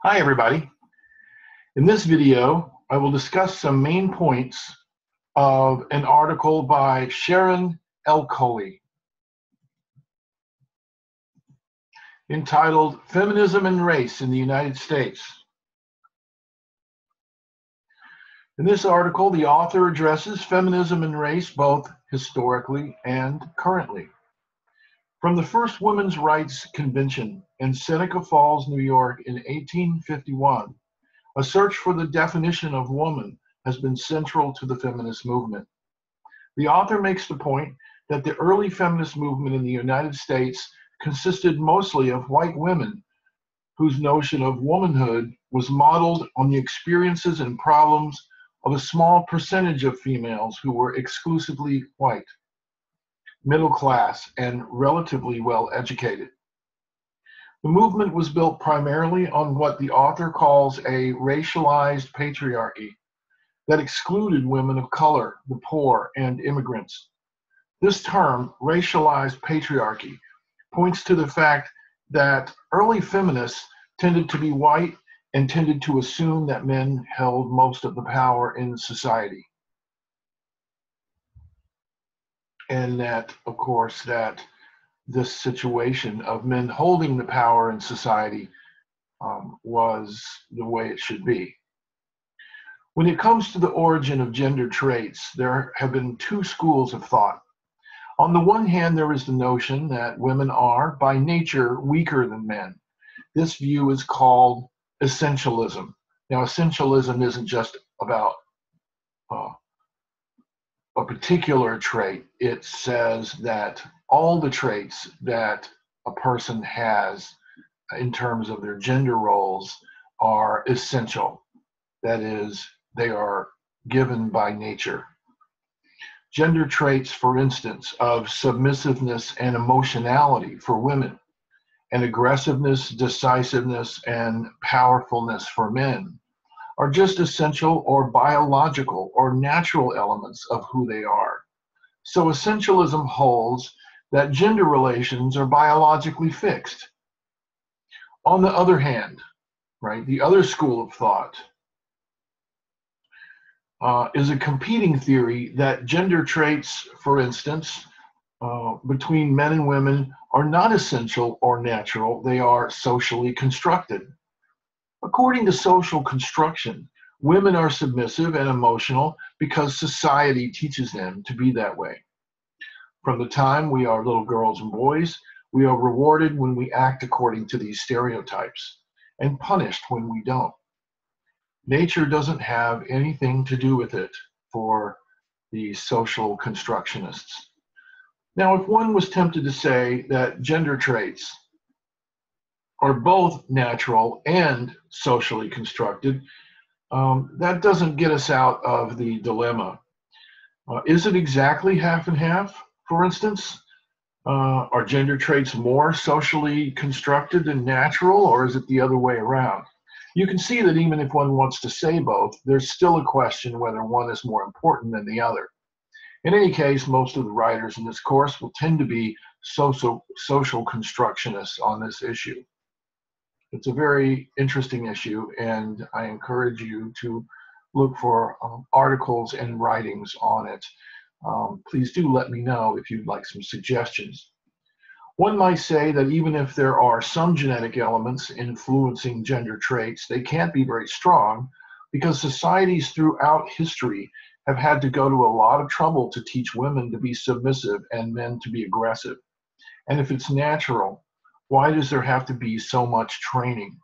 Hi everybody. In this video, I will discuss some main points of an article by Sharin Elkholy entitled Feminism and Race in the United States. In this article, the author addresses feminism and race both historically and currently. From the first Women's Rights Convention in Seneca Falls, New York in 1851, a search for the definition of woman has been central to the feminist movement. The author makes the point that the early feminist movement in the United States consisted mostly of white women whose notion of womanhood was modeled on the experiences and problems of a small percentage of females who were exclusively white, middle class, and relatively well educated. The movement was built primarily on what the author calls a racialized patriarchy that excluded women of color, the poor, and immigrants. This term, racialized patriarchy, points to the fact that early feminists tended to be white and tended to assume that men held most of the power in society. And that, of course, that this situation of men holding the power in society was the way it should be. When it comes to the origin of gender traits, there have been two schools of thought. On the one hand, there is the notion that women are, by nature, weaker than men. This view is called essentialism. Now, essentialism isn't just about a particular trait. It says that all the traits that a person has in terms of their gender roles are essential. That is, they are given by nature. Gender traits, for instance, of submissiveness and emotionality for women, and aggressiveness, decisiveness, and powerfulness for men are just essential or biological or natural elements of who they are. So essentialism holds that gender relations are biologically fixed. On the other hand, right, the other school of thought is a competing theory that gender traits, for instance, between men and women are not essential or natural, they are socially constructed. According to social construction, women are submissive and emotional because society teaches them to be that way. From the time we are little girls and boys, we are rewarded when we act according to these stereotypes and punished when we don't. Nature doesn't have anything to do with it for the social constructionists. Now, if one was tempted to say that gender traits are both natural and socially constructed, that doesn't get us out of the dilemma. Is it exactly half and half, for instance? Are gender traits more socially constructed than natural, or is it the other way around? You can see that even if one wants to say both, there's still a question whether one is more important than the other. In any case, most of the writers in this course will tend to be social constructionists on this issue. It's a very interesting issue, and I encourage you to look for articles and writings on it. Please do let me know if you'd like some suggestions. One might say that even if there are some genetic elements influencing gender traits, they can't be very strong because societies throughout history have had to go to a lot of trouble to teach women to be submissive and men to be aggressive. And if it's natural, why does there have to be so much training?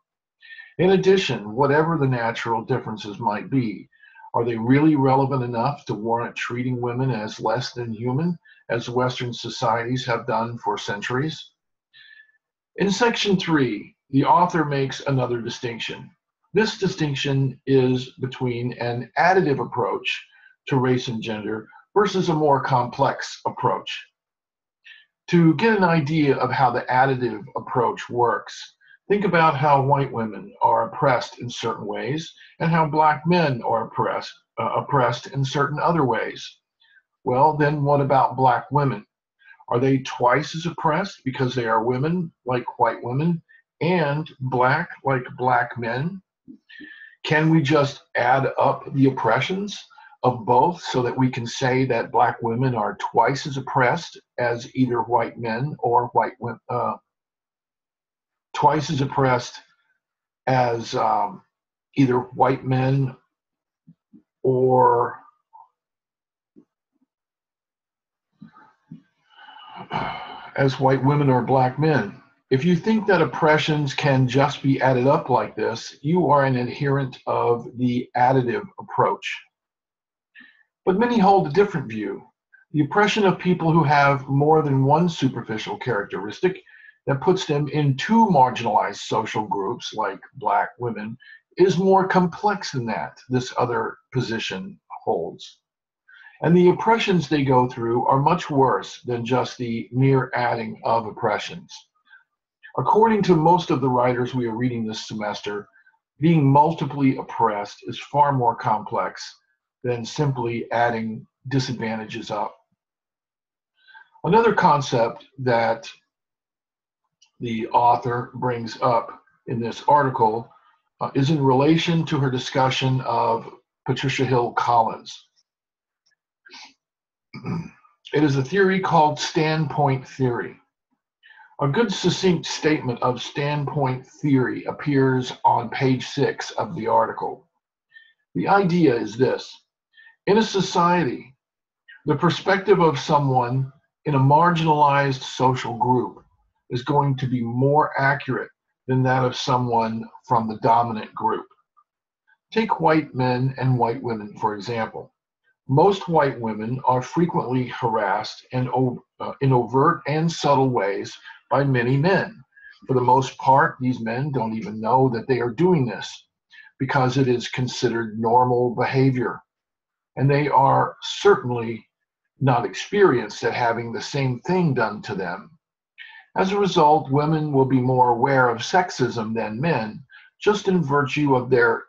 In addition, whatever the natural differences might be, are they really relevant enough to warrant treating women as less than human, as Western societies have done for centuries? In section 3, the author makes another distinction. This distinction is between an additive approach to race and gender versus a more complex approach. To get an idea of how the additive approach works, think about how white women are oppressed in certain ways and how black men are oppressed in certain other ways. Well, then what about black women? Are they twice as oppressed because they are women like white women and black like black men? Can we just add up the oppressions of both so that we can say that black women are twice as oppressed as either white men or white women, twice as oppressed as either white men or as white women or black men? If you think that oppressions can just be added up like this, you are an adherent of the additive approach. But many hold a different view. The oppression of people who have more than one superficial characteristic that puts them in two marginalized social groups, like black women, is more complex than that, this other position holds. And the oppressions they go through are much worse than just the mere adding of oppressions. According to most of the writers we are reading this semester, being multiply oppressed is far more complex than simply adding disadvantages up. Another concept that the author brings up in this article is in relation to her discussion of Patricia Hill Collins. It is a theory called standpoint theory. A good succinct statement of standpoint theory appears on page 6 of the article. The idea is this: in a society, the perspective of someone in a marginalized social group is going to be more accurate than that of someone from the dominant group. Take white men and white women, for example. Most white women are frequently harassed and in overt and subtle ways by many men. For the most part, these men don't even know that they are doing this because it is considered normal behavior. And they are certainly not experienced at having the same thing done to them. As a result, women will be more aware of sexism than men, just in virtue of their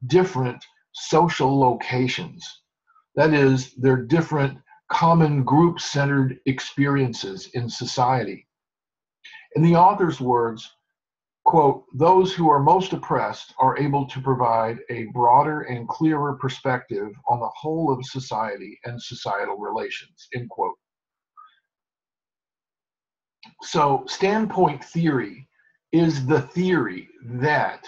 different social locations. That is, their different common group-centered experiences in society. In the author's words, quote, those who are most oppressed are able to provide a broader and clearer perspective on the whole of society and societal relations, end quote. So standpoint theory is the theory that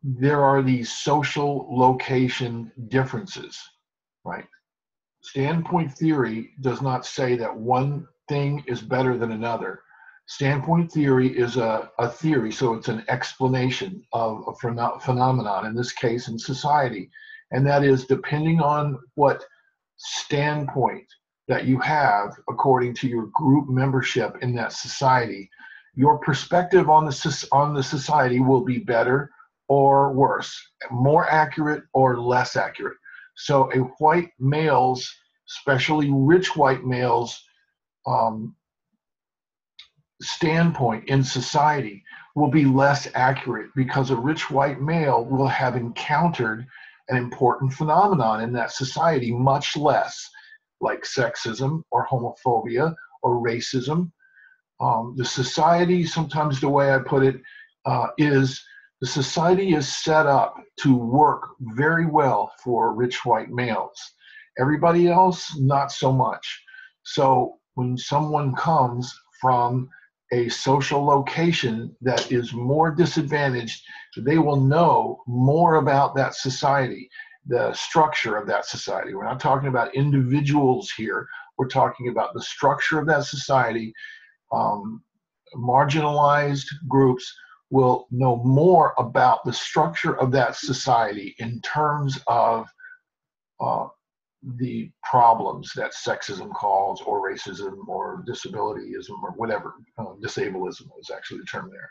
there are these social location differences, right? Standpoint theory does not say that one thing is better than another. Standpoint theory is a theory, so it's an explanation of a phenomenon, in this case in society. And that is depending on what standpoint that you have according to your group membership in that society, your perspective on the society will be better or worse, more accurate or less accurate. So a white male's, especially rich white male's, standpoint in society will be less accurate because a rich white male will have encountered an important phenomenon in that society much less, like sexism or homophobia or racism. The society, sometimes the way I put it, is the society is set up to work very well for rich white males. Everybody else, not so much. So when someone comes from a social location that is more disadvantaged, they will know more about that society, the structure of that society. We're not talking about individuals here. We're talking about the structure of that society. Marginalized groups will know more about the structure of that society in terms of the problems that sexism calls, or racism, or disabilityism, or whatever. Disableism is actually the term there.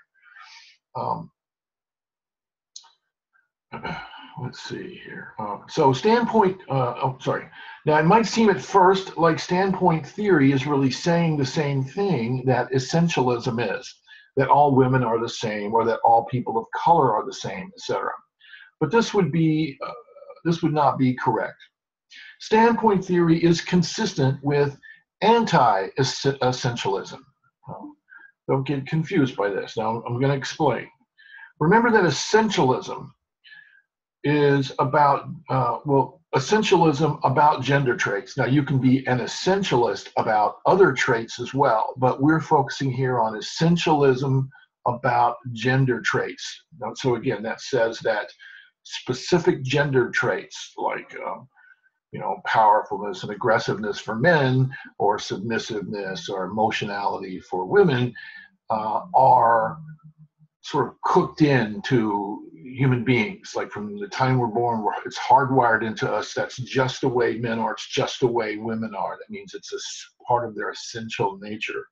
Let's see here. So standpoint, Now it might seem at first like standpoint theory is really saying the same thing that essentialism is, that all women are the same, or that all people of color are the same, etc. But this would not be correct. Standpoint theory is consistent with anti-essentialism. Don't get confused by this. Now, I'm going to explain. Remember that essentialism is about, essentialism about gender traits. Now, you can be an essentialist about other traits as well, but we're focusing here on essentialism about gender traits. Now, so again, that says that specific gender traits like powerfulness and aggressiveness for men, or submissiveness or emotionality for women, are sort of cooked into human beings. Like from the time we're born, it's hardwired into us. That's just the way men are. It's just the way women are. That means it's a part of their essential nature.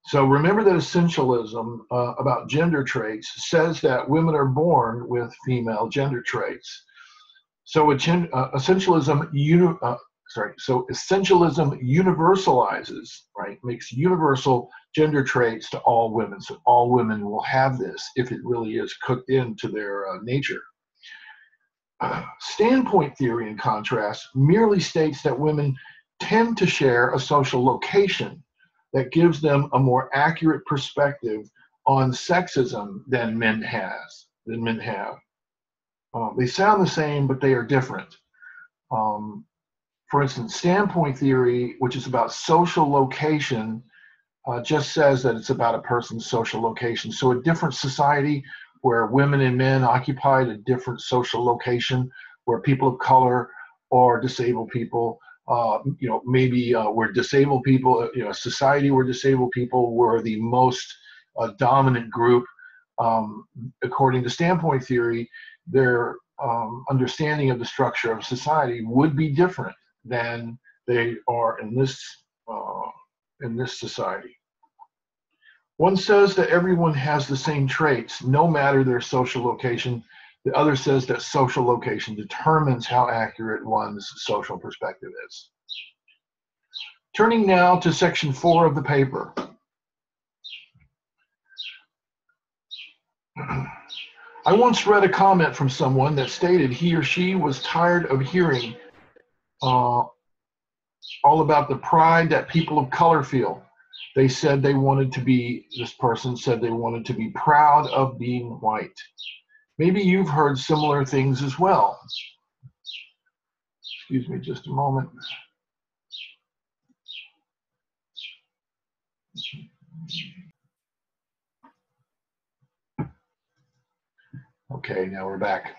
So remember that essentialism about gender traits says that women are born with female gender traits. So essentialism universalizes, right? Makes universal gender traits to all women. So all women will have this if it really is cooked into their nature. Standpoint theory, in contrast, merely states that women tend to share a social location that gives them a more accurate perspective on sexism than men have. They sound the same, but they are different. For instance, standpoint theory, which is about social location, just says that it's about a person's social location. So a different society where women and men occupied a different social location, where people of color or disabled people, maybe where disabled people, a society where disabled people were the most dominant group. According to standpoint theory, their understanding of the structure of society would be different than they are in this society. One says that everyone has the same traits, no matter their social location. The other says that social location determines how accurate one's social perspective is. Turning now to section 4 of the paper. I once read a comment from someone that stated he or she was tired of hearing all about the pride that people of color feel. This person said they wanted to be proud of being white. Maybe you've heard similar things as well. Excuse me just a moment. Okay, now we're back.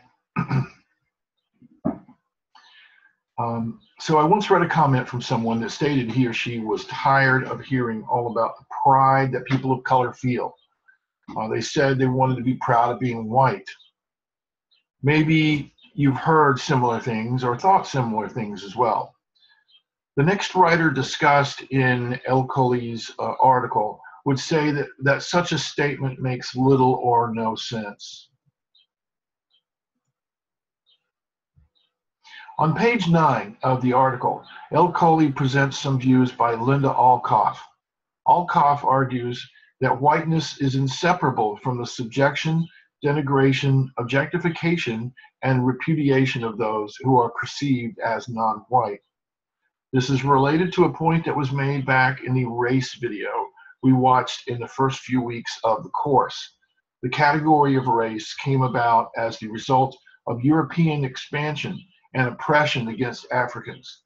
So I once read a comment from someone that stated he or she was tired of hearing all about the pride that people of color feel. They said they wanted to be proud of being white. Maybe you've heard similar things or thought similar things as well. The next writer discussed in Elkholy's article would say that such a statement makes little or no sense. On page 9 of the article, Elkholy presents some views by Linda Alcoff. Alcoff argues that whiteness is inseparable from the subjection, denigration, objectification, and repudiation of those who are perceived as non-white. This is related to a point that was made back in the race video we watched in the first few weeks of the course. The category of race came about as the result of European expansion and oppression against Africans.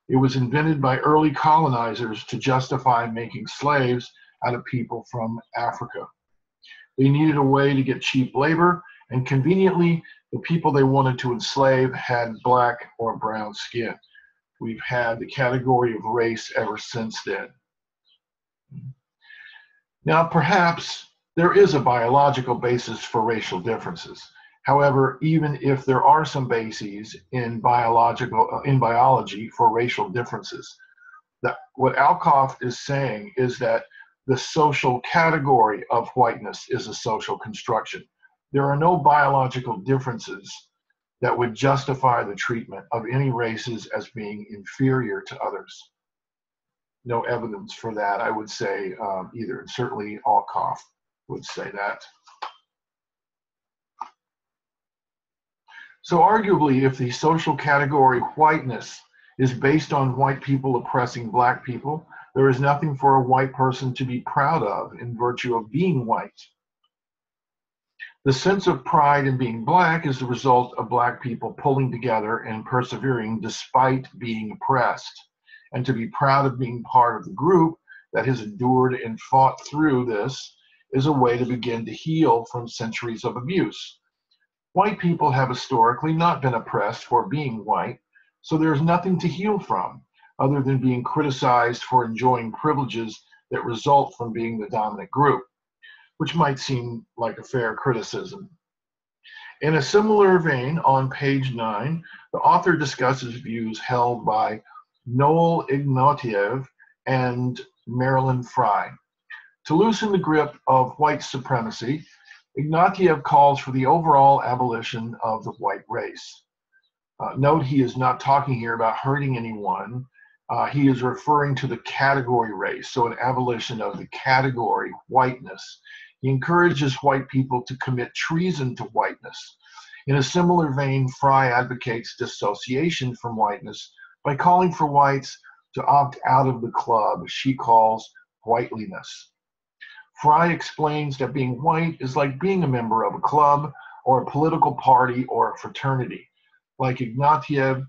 It was invented by early colonizers to justify making slaves out of people from Africa. They needed a way to get cheap labor, and conveniently, the people they wanted to enslave had black or brown skin. We've had the category of race ever since then. Now, perhaps there is a biological basis for racial differences. However, even if there are some bases in biology for racial differences, what Alcoff is saying is that the social category of whiteness is a social construction. There are no biological differences that would justify the treatment of any races as being inferior to others. No evidence for that, I would say, either. Certainly Alcoff would say that. So arguably, if the social category whiteness is based on white people oppressing black people, There is nothing for a white person to be proud of in virtue of being white. The sense of pride in being black is the result of black people pulling together and persevering despite being oppressed. And to be proud of being part of the group that has endured and fought through this is a way to begin to heal from centuries of abuse. White people have historically not been oppressed for being white, so there is nothing to heal from other than being criticized for enjoying privileges that result from being the dominant group, which might seem like a fair criticism. In a similar vein, on page 9, the author discusses views held by Noel Ignatieff and Marilyn Frye. To loosen the grip of white supremacy, Ignatieff calls for the overall abolition of the white race. Note he is not talking here about hurting anyone. He is referring to the category race, so an abolition of the category whiteness. He encourages white people to commit treason to whiteness. In a similar vein, Frye advocates dissociation from whiteness by calling for whites to opt out of the club she calls whiteliness. Frye explains that being white is like being a member of a club or a political party or a fraternity. Like Ignatieff,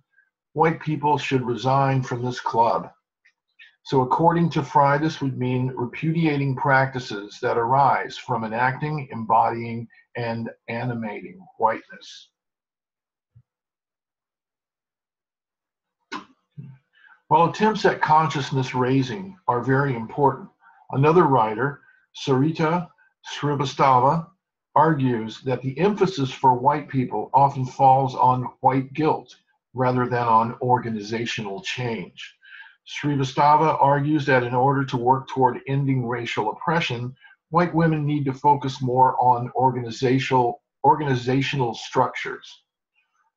white people should resign from this club. So according to Frye, this would mean repudiating practices that arise from enacting, embodying, and animating whiteness. While attempts at consciousness raising are very important, another writer, Sarita Srivastava, argues that the emphasis for white people often falls on white guilt rather than on organizational change. Srivastava argues that in order to work toward ending racial oppression, white women need to focus more on organizational structures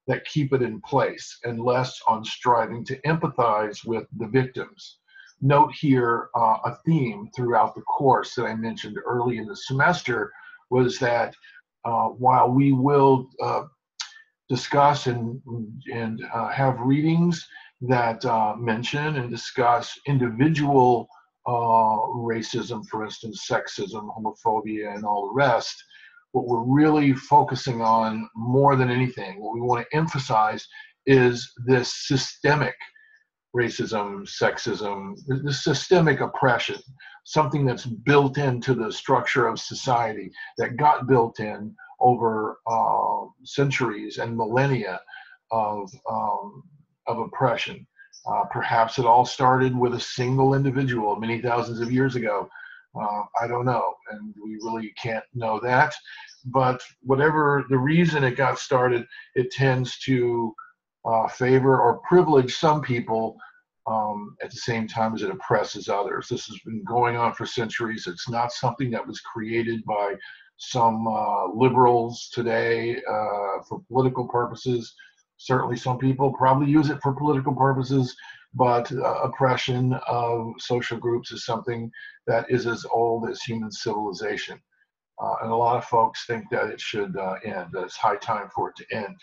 that keep it in place and less on striving to empathize with the victims. Note here a theme throughout the course that I mentioned early in the semester was that while we will discuss and have readings that mention and discuss individual racism, for instance, sexism, homophobia, and all the rest, what we're really focusing on more than anything, what we want to emphasize is this systemic racism, sexism, this systemic oppression, something that's built into the structure of society that got built in over centuries and millennia of oppression. Perhaps it all started with a single individual many thousands of years ago. I don't know, and we really can't know that. But whatever the reason it got started, it tends to favor or privilege some people at the same time as it oppresses others. This has been going on for centuries. It's not something that was created by some liberals today for political purposes. Certainly some people probably use it for political purposes, but oppression of social groups is something that is as old as human civilization. And a lot of folks think that it should end, that it's high time for it to end.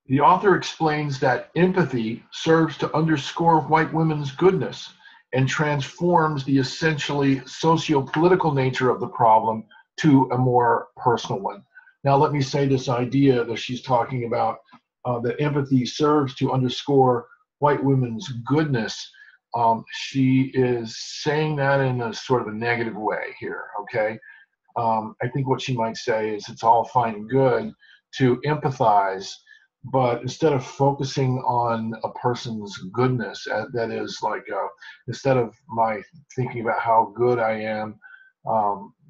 The author explains that empathy serves to underscore white women's goodness and transforms the essentially socio-political nature of the problem to a more personal one. Now, let me say this idea that she's talking about, that empathy serves to underscore white women's goodness. She is saying that in a sort of a negative way here, okay? I think what she might say is it's all fine and good to empathize, but instead of focusing on a person's goodness, that is like, instead of my thinking about how good I am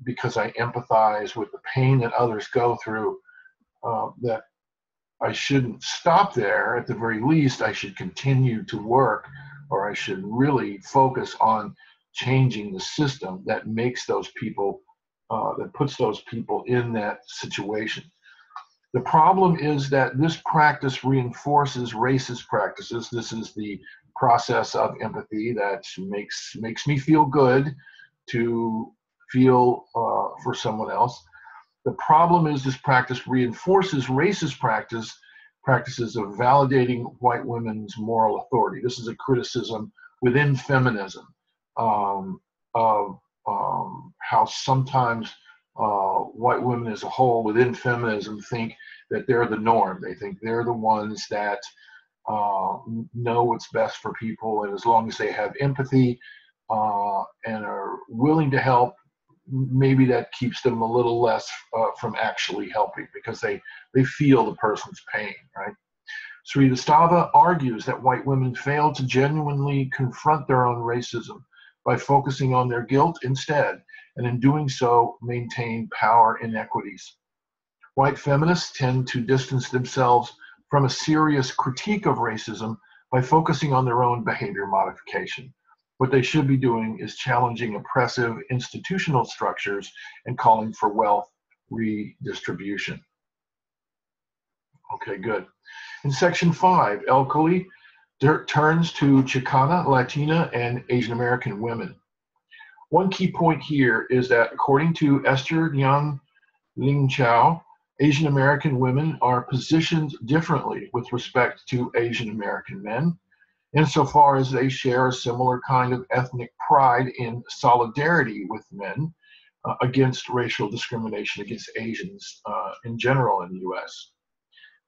because I empathize with the pain that others go through, that I shouldn't stop there. At the very least, I should continue to work, or I should really focus on changing the system that makes those people, that puts those people in that situation. The problem is that this practice reinforces racist practices. This is the process of empathy that makes me feel good to feel for someone else. The problem is this practice reinforces racist practice practices of validating white women's moral authority. This is a criticism within feminism of how sometimes white women as a whole within feminism think that they're the norm. They think they're the ones that know what's best for people, and as long as they have empathy and are willing to help, maybe that keeps them a little less from actually helping, because they feel the person's pain, right? Sridhar argues that white women fail to genuinely confront their own racism by focusing on their guilt instead, and in doing so, maintain power inequities. White feminists tend to distance themselves from a serious critique of racism by focusing on their own behavior modification. What they should be doing is challenging oppressive institutional structures and calling for wealth redistribution. Okay, good. In section 5, Elkholy turns to Chicana, Latina, and Asian American women. One key point here is that according to Esther Yang Ling Chow, Asian American women are positioned differently with respect to Asian American men, insofar as they share a similar kind of ethnic pride in solidarity with men against racial discrimination against Asians in general in the US.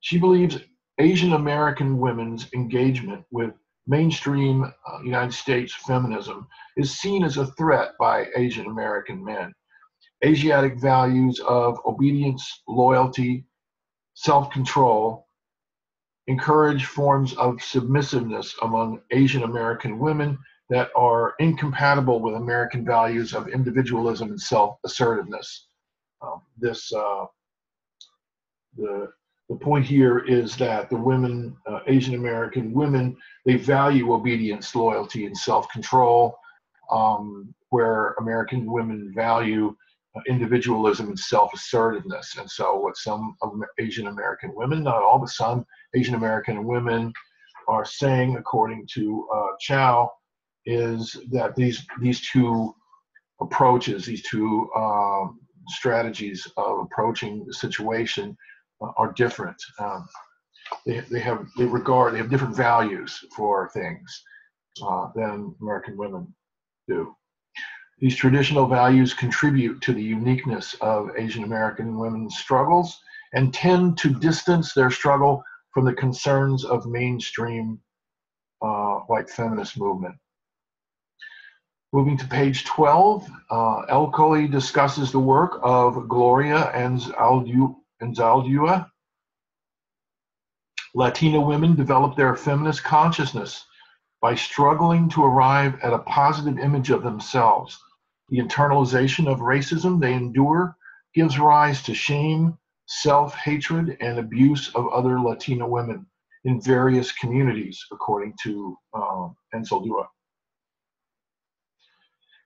She believes Asian American women's engagement with mainstream United States feminism is seen as a threat by Asian American men. Asiatic values of obedience, loyalty, self-control encourage forms of submissiveness among Asian American women that are incompatible with American values of individualism and self-assertiveness. The point here is that the women, Asian American women, they value obedience, loyalty, and self-control, where American women value individualism and self-assertiveness. And so what some Asian American women, not all, but some Asian American women are saying, according to Chow, is that these two approaches, these two strategies of approaching the situation are different. They have different values for things than American women do. These traditional values contribute to the uniqueness of Asian American women's struggles and tend to distance their struggle from the concerns of mainstream white feminist movement. Moving to page 12, Elkholy discusses the work of Gloria Anzaldúa. Latina women develop their feminist consciousness by struggling to arrive at a positive image of themselves. The internalization of racism they endure gives rise to shame, self-hatred, and abuse of other Latina women in various communities, according to Anzaldúa.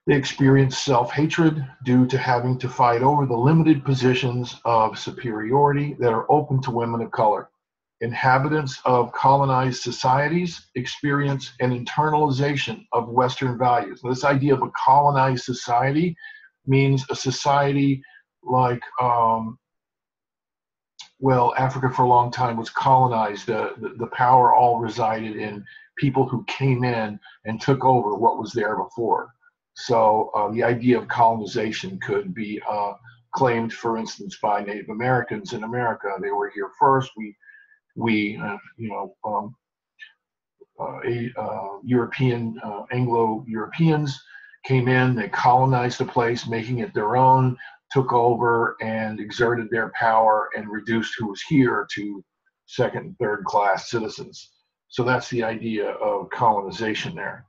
They experience self-hatred due to having to fight over the limited positions of superiority that are open to women of color. Inhabitants of colonized societies experience an internalization of Western values. Now, this idea of a colonized society means a society like, well, Africa for a long time was colonized. The power all resided in people who came in and took over what was there before. So the idea of colonization could be claimed, for instance, by Native Americans in America. They were here first. European, Anglo-Europeans came in, they colonized the place, making it their own, took over and exerted their power and reduced who was here to second and third class citizens. So that's the idea of colonization there.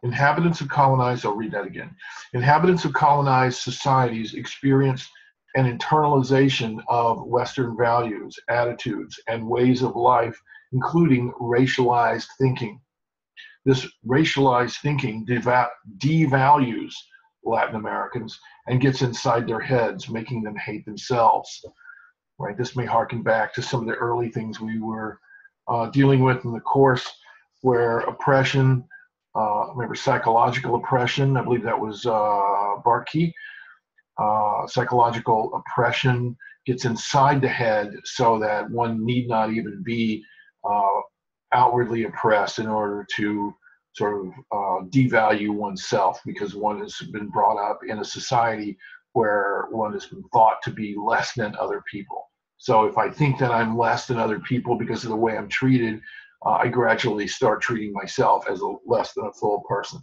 Inhabitants of colonized, I'll read that again. Inhabitants of colonized societies experience an internalization of Western values, attitudes, and ways of life, including racialized thinking. This racialized thinking devalues Latin Americans and gets inside their heads, making them hate themselves. Right? This may harken back to some of the early things we were dealing with in the course, where oppression, remember psychological oppression, I believe that was Barkey. Psychological oppression gets inside the head so that one need not even be outwardly oppressed in order to sort of devalue oneself, because one has been brought up in a society where one has been thought to be less than other people. So if I think that I'm less than other people because of the way I'm treated, I gradually start treating myself as less than a full person.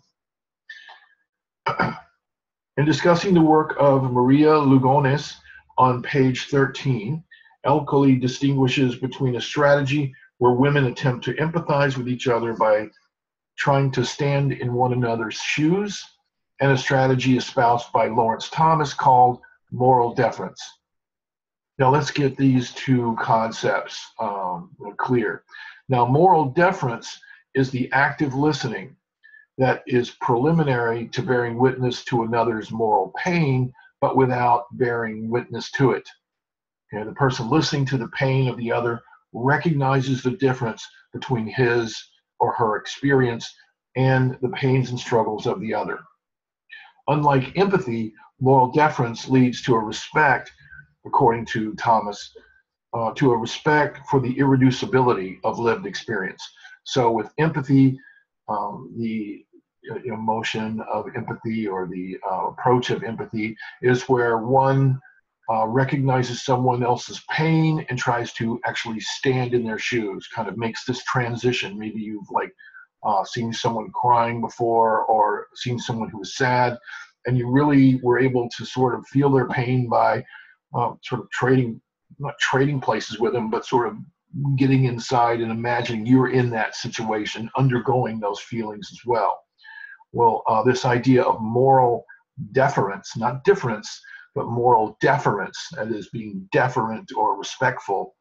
In discussing the work of Maria Lugones on page 13, Elkholy distinguishes between a strategy where women attempt to empathize with each other by trying to stand in one another's shoes, and a strategy espoused by Lawrence Thomas called moral deference. Now let's get these two concepts clear. Now, moral deference is the active listening that is preliminary to bearing witness to another's moral pain, but without bearing witness to it. Okay, the person listening to the pain of the other recognizes the difference between his or her experience and the pains and struggles of the other. Unlike empathy, moral deference leads to a respect, according to Thomas, to a respect for the irreducibility of lived experience. So with empathy, the emotion of empathy, or the approach of empathy, is where one recognizes someone else's pain and tries to actually stand in their shoes, kind of makes this transition. Maybe you've seen someone crying before, or seen someone who was sad, and you really were able to sort of feel their pain by sort of not trading places with them, but sort of getting inside and imagining you're in that situation, undergoing those feelings as well. Well, this idea of moral deference, not difference, but moral deference, that is being deferent or respectful,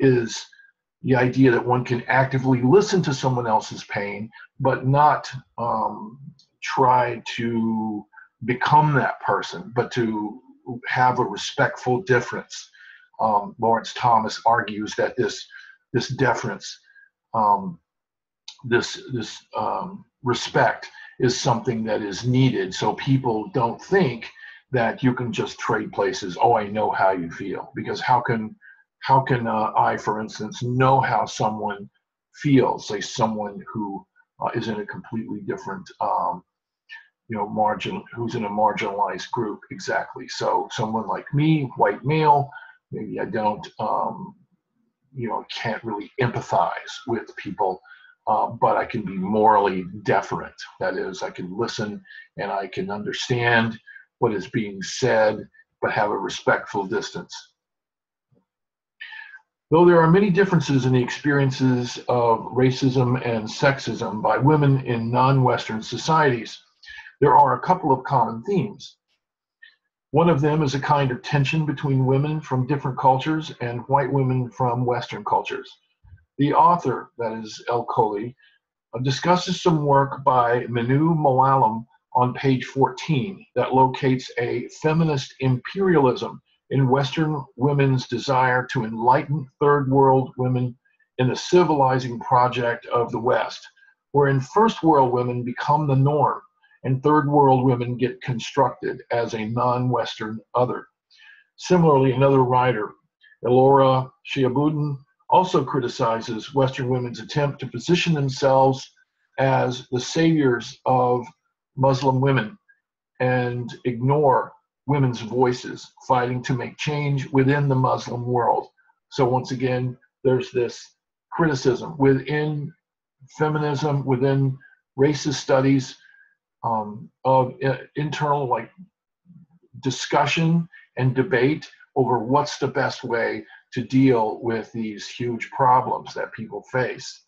is the idea that one can actively listen to someone else's pain, but not try to become that person, but to have a respectful difference. Lawrence Thomas argues that this deference, this respect, is something that is needed, so people don't think that you can just trade places. Oh, I know how you feel. Because how can I, for instance, know how someone feels, say someone who is in a completely different who's in a marginalized group? Exactly. So someone like me, white male, maybe I don't can't really empathize with people, but I can be morally deferent. That is, I can listen and I can understand what is being said, but have a respectful distance. Though there are many differences in the experiences of racism and sexism by women in non-Western societies, there are a couple of common themes. One of them is a kind of tension between women from different cultures and white women from Western cultures. The author, that is Elkholy, discusses some work by Minu Moalam on page 14 that locates a feminist imperialism in Western women's desire to enlighten third world women in the civilizing project of the West, wherein first world women become the norm and third world women get constructed as a non-Western other. Similarly, another writer, Elora Shiabudin, also criticizes Western women's attempt to position themselves as the saviors of Muslim women and ignore women's voices fighting to make change within the Muslim world. So once again, there's this criticism within feminism, within racist studies, of internal discussion and debate over what's the best way to deal with these huge problems that people face.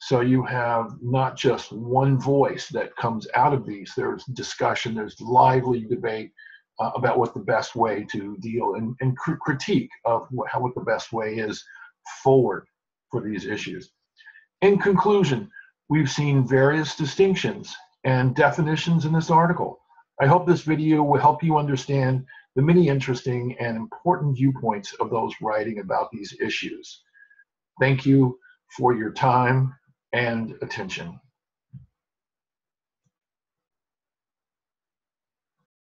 So you have not just one voice that comes out of these. There's discussion, there's lively debate about what the best way to deal and critique of what the best way is forward for these issues. In conclusion, we've seen various distinctions and definitions in this article. I hope this video will help you understand the many interesting and important viewpoints of those writing about these issues. Thank you for your time and attention.